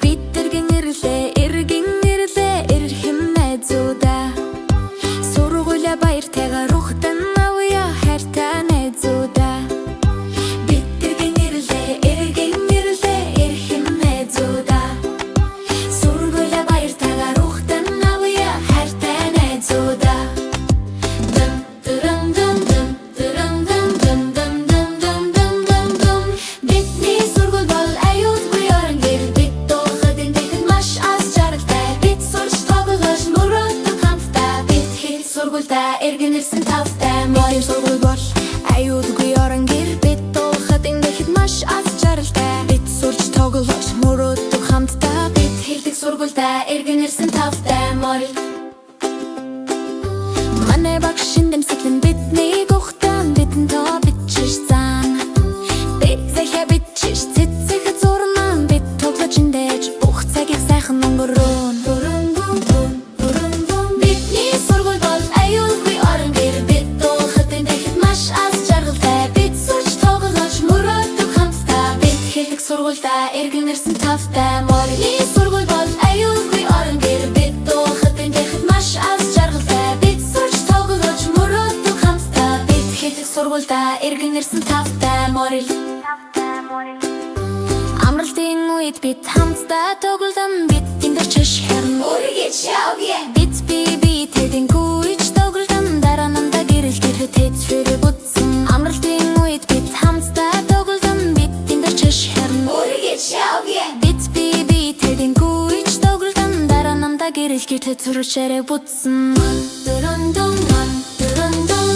Биттэргэн ирлээ, эргэн ирлээ, эрхэм найзуудаа. Сургууля баяртайгаар ухтан авъя хайртай найзуудаа. Биттэргэн ирлээ, эргэн ирлээ, эрхэм найзуудаа. Сургууля баяртайгаар ухтан авъя хайртай найзуудаа. Бидний сургууль бол аюулгүй орон гэр. Бид дуухад эндэхэд маш аз жаргалтай. Бид сурч тоглож мөрөөдөг хамтдаа. Бид хэд сургуультай эргэн ирсэн тавтай. Бидний сургууль бол аюулгүй орон гэр. Бид дуухад эндэхэд маш аз жаргалтай. Бид сурч тоглож мөрөөдөг хамтдаа. Бид хэд сургуультай эргэн ирсэн тавтай. Манай багш шиндэмсэглэн биднийг ухтан. Бидэн тоо бичиж зан. Бид захиа бичиж цэцэхэд зурнан. Бид тоглож эндэж бүх цагийг сайхан өнгөрөөн. Бидний сургууль бол аюулгүй орон гэр. Бид дуухад эндэхэд маш аз жаргалтай. Бид сурч тоглож мөрөөдөг хамтдаа. Бид хэлэх сургуультай эргэн ирсэн тавтай. Бидний сургууль бол аюулгүй орон гэр. Бид дуухад эндэхэд маш аз жаргалтай. Бид сурч тоглож мөрөөдөг хамтдаа. Бид хэлэх сургуультай эргэн ирсэн тавтай. Амралтын үед бид хамтдаа тоглоом. Бид эндэр чиш хэрн үргэж явъя. Бид биетэйгэн гүйж тоглоом. Дараа намдаа гэрэл тэт фэрэ бутсан. Амралтын үед бид хамтдаа тоглоом. Бид эндэр чиш хэрн үргэж явъя. Бид биетэйгэн гүйж тоглоом. Дараа намдаа гэрэл тэт зүршэрэ бутсан.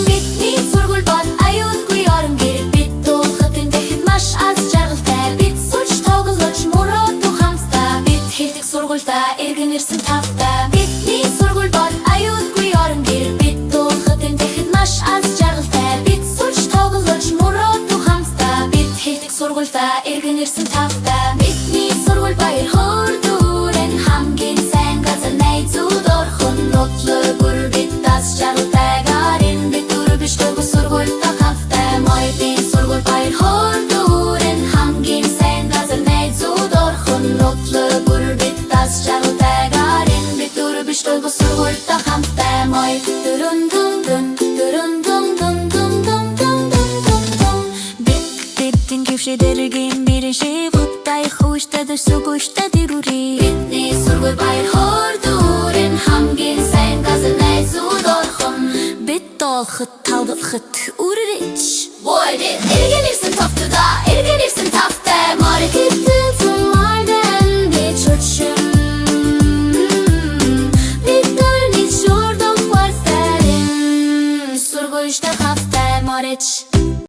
Бидний сургууль бол аюулгүй орон гэр. Бид дуухад эндэхэд маш аз жаргалтай. Бид сурч тоглож мөрөөдөг хамтдаа. Бид хэлэх сургуультай эргэн ирсэн тавтай. Бидний сургууль бол аюулгүй орон гэр. Бид дуухад эндэхэд маш аз жаргалтай. Бид сурч тоглож мөрөөдөг хамтдаа. Бид хэлэх сургуультай эргэн ирсэн тавтай. Бидний сургууль баяр хөөрдүүрэн хамгийн сайн газар найзууд орхон нотлоо бүр бид аз жаргалтайгаар энэ бид дөрвөж дөрвө сургуультай хамттай. Бидний сургууль баяр хөөрдүүрэн хамгийн сайн газар найзууд орхон нотлоо бүр бид аз жаргалтайгаар энэ бид дөрвөж дөрвө сургуультай хамттай. Бидний гівшидэргийн бириши будтай хууштай дэсүгүштай дэрүри. Бидний сургууль баяр хөөрдүүрэн хамгийн сайн газар найзууд орхон. Бид толхот тавдалхат үрэж.